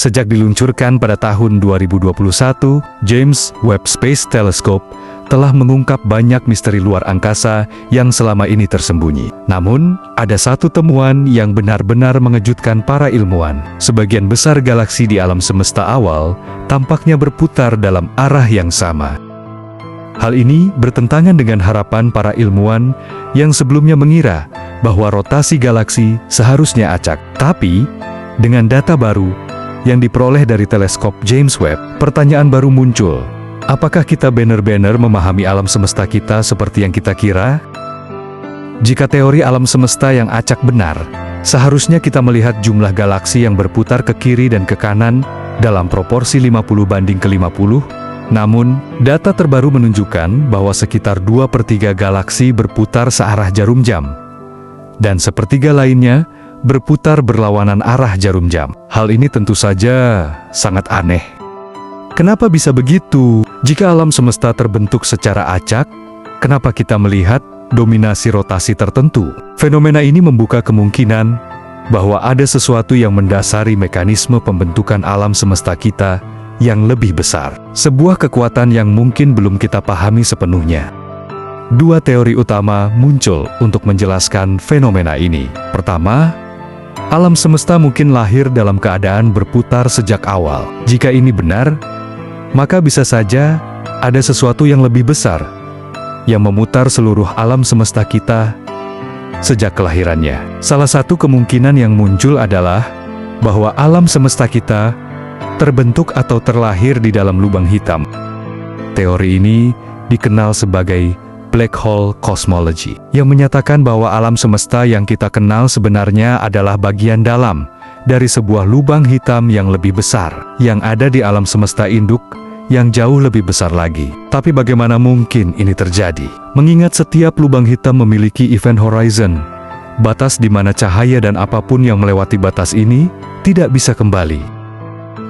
Sejak diluncurkan pada tahun 2021, James Webb Space Telescope telah mengungkap banyak misteri luar angkasa yang selama ini tersembunyi. Namun, ada satu temuan yang benar-benar mengejutkan para ilmuwan. Sebagian besar galaksi di alam semesta awal tampaknya berputar dalam arah yang sama. Hal ini bertentangan dengan harapan para ilmuwan yang sebelumnya mengira bahwa rotasi galaksi seharusnya acak. Tapi, dengan data baru yang diperoleh dari teleskop James Webb, pertanyaan baru muncul. Apakah kita benar-benar memahami alam semesta kita seperti yang kita kira? Jika teori alam semesta yang acak benar, seharusnya kita melihat jumlah galaksi yang berputar ke kiri dan ke kanan dalam proporsi 50:50. Namun, data terbaru menunjukkan bahwa sekitar 2/3 galaksi berputar searah jarum jam, dan sepertiga lainnya berputar berlawanan arah jarum jam. Hal ini tentu saja sangat aneh. Kenapa bisa begitu? Jika alam semesta terbentuk secara acak, kenapa kita melihat dominasi rotasi tertentu? Fenomena ini membuka kemungkinan bahwa ada sesuatu yang mendasari mekanisme pembentukan alam semesta kita yang lebih besar. Sebuah kekuatan yang mungkin belum kita pahami sepenuhnya. Dua teori utama muncul untuk menjelaskan fenomena ini. Pertama, alam semesta mungkin lahir dalam keadaan berputar sejak awal. Jika ini benar, maka bisa saja ada sesuatu yang lebih besar yang memutar seluruh alam semesta kita sejak kelahirannya. Salah satu kemungkinan yang muncul adalah bahwa alam semesta kita terbentuk atau terlahir di dalam lubang hitam. Teori ini dikenal sebagai black hole cosmology, yang menyatakan bahwa alam semesta yang kita kenal sebenarnya adalah bagian dalam dari sebuah lubang hitam yang lebih besar, yang ada di alam semesta induk yang jauh lebih besar lagi. Tapi bagaimana mungkin ini terjadi? Mengingat setiap lubang hitam memiliki event horizon, batas di mana cahaya dan apapun yang melewati batas ini tidak bisa kembali.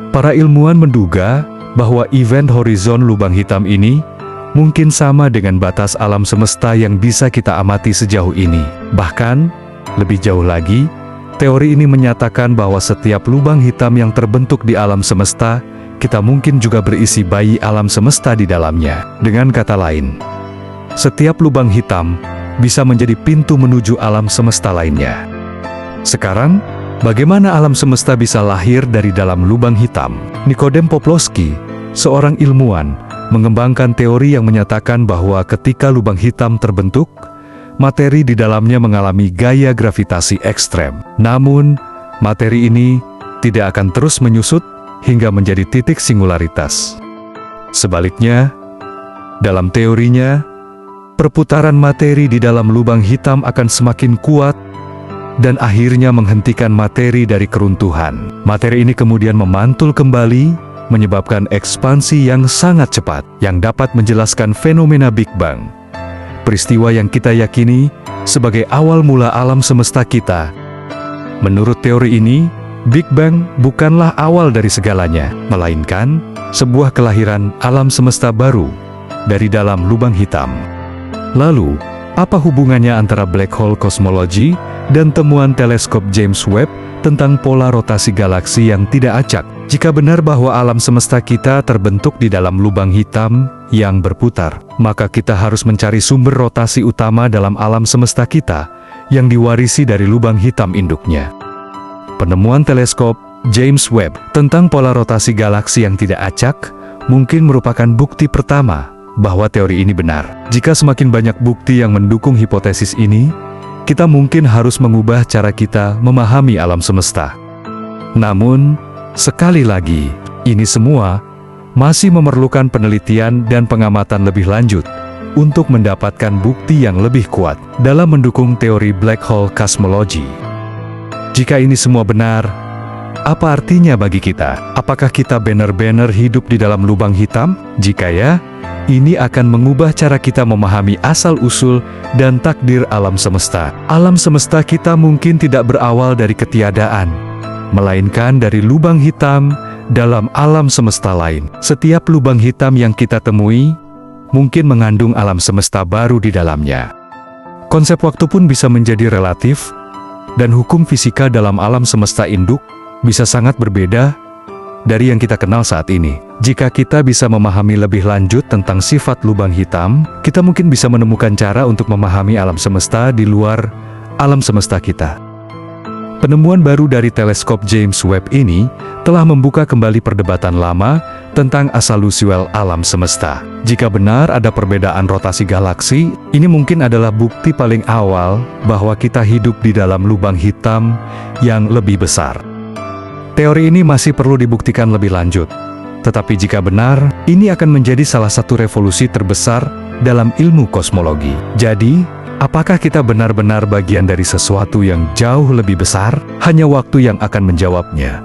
Para ilmuwan menduga bahwa event horizon lubang hitam ini mungkin sama dengan batas alam semesta yang bisa kita amati sejauh ini. Bahkan, lebih jauh lagi, teori ini menyatakan bahwa setiap lubang hitam yang terbentuk di alam semesta kita mungkin juga berisi bayi alam semesta di dalamnya. Dengan kata lain, setiap lubang hitam bisa menjadi pintu menuju alam semesta lainnya. Sekarang, bagaimana alam semesta bisa lahir dari dalam lubang hitam? Nikodem Poplowski, seorang ilmuwan, mengembangkan teori yang menyatakan bahwa ketika lubang hitam terbentuk, materi di dalamnya mengalami gaya gravitasi ekstrem. Namun, materi ini tidak akan terus menyusut hingga menjadi titik singularitas. Sebaliknya, dalam teorinya, perputaran materi di dalam lubang hitam akan semakin kuat dan akhirnya menghentikan materi dari keruntuhan. Materi ini kemudian memantul kembali, menyebabkan ekspansi yang sangat cepat yang dapat menjelaskan fenomena Big Bang. Peristiwa yang kita yakini sebagai awal mula alam semesta kita. Menurut teori ini, Big Bang bukanlah awal dari segalanya, melainkan sebuah kelahiran alam semesta baru dari dalam lubang hitam. Lalu, apa hubungannya antara black hole cosmology dan temuan teleskop James Webb tentang pola rotasi galaksi yang tidak acak? Jika benar bahwa alam semesta kita terbentuk di dalam lubang hitam yang berputar, maka kita harus mencari sumber rotasi utama dalam alam semesta kita yang diwarisi dari lubang hitam induknya. Penemuan teleskop James Webb tentang pola rotasi galaksi yang tidak acak mungkin merupakan bukti pertama bahwa teori ini benar. Jika semakin banyak bukti yang mendukung hipotesis ini, kita mungkin harus mengubah cara kita memahami alam semesta. Namun, sekali lagi, ini semua masih memerlukan penelitian dan pengamatan lebih lanjut untuk mendapatkan bukti yang lebih kuat dalam mendukung teori black hole cosmology. Jika ini semua benar, apa artinya bagi kita? Apakah kita benar-benar hidup di dalam lubang hitam? Jika ya, ini akan mengubah cara kita memahami asal-usul dan takdir alam semesta. Alam semesta kita mungkin tidak berawal dari ketiadaan, melainkan dari lubang hitam dalam alam semesta lain. Setiap lubang hitam yang kita temui mungkin mengandung alam semesta baru di dalamnya. Konsep waktu pun bisa menjadi relatif, dan hukum fisika dalam alam semesta induk bisa sangat berbeda dari yang kita kenal saat ini. Jika kita bisa memahami lebih lanjut tentang sifat lubang hitam, kita mungkin bisa menemukan cara untuk memahami alam semesta di luar alam semesta kita. Penemuan baru dari teleskop James Webb ini telah membuka kembali perdebatan lama tentang asal-usul alam semesta. Jika benar ada perbedaan rotasi galaksi, ini mungkin adalah bukti paling awal bahwa kita hidup di dalam lubang hitam yang lebih besar. Teori ini masih perlu dibuktikan lebih lanjut. Tetapi jika benar, ini akan menjadi salah satu revolusi terbesar dalam ilmu kosmologi. Jadi, apakah kita benar-benar bagian dari sesuatu yang jauh lebih besar? Hanya waktu yang akan menjawabnya.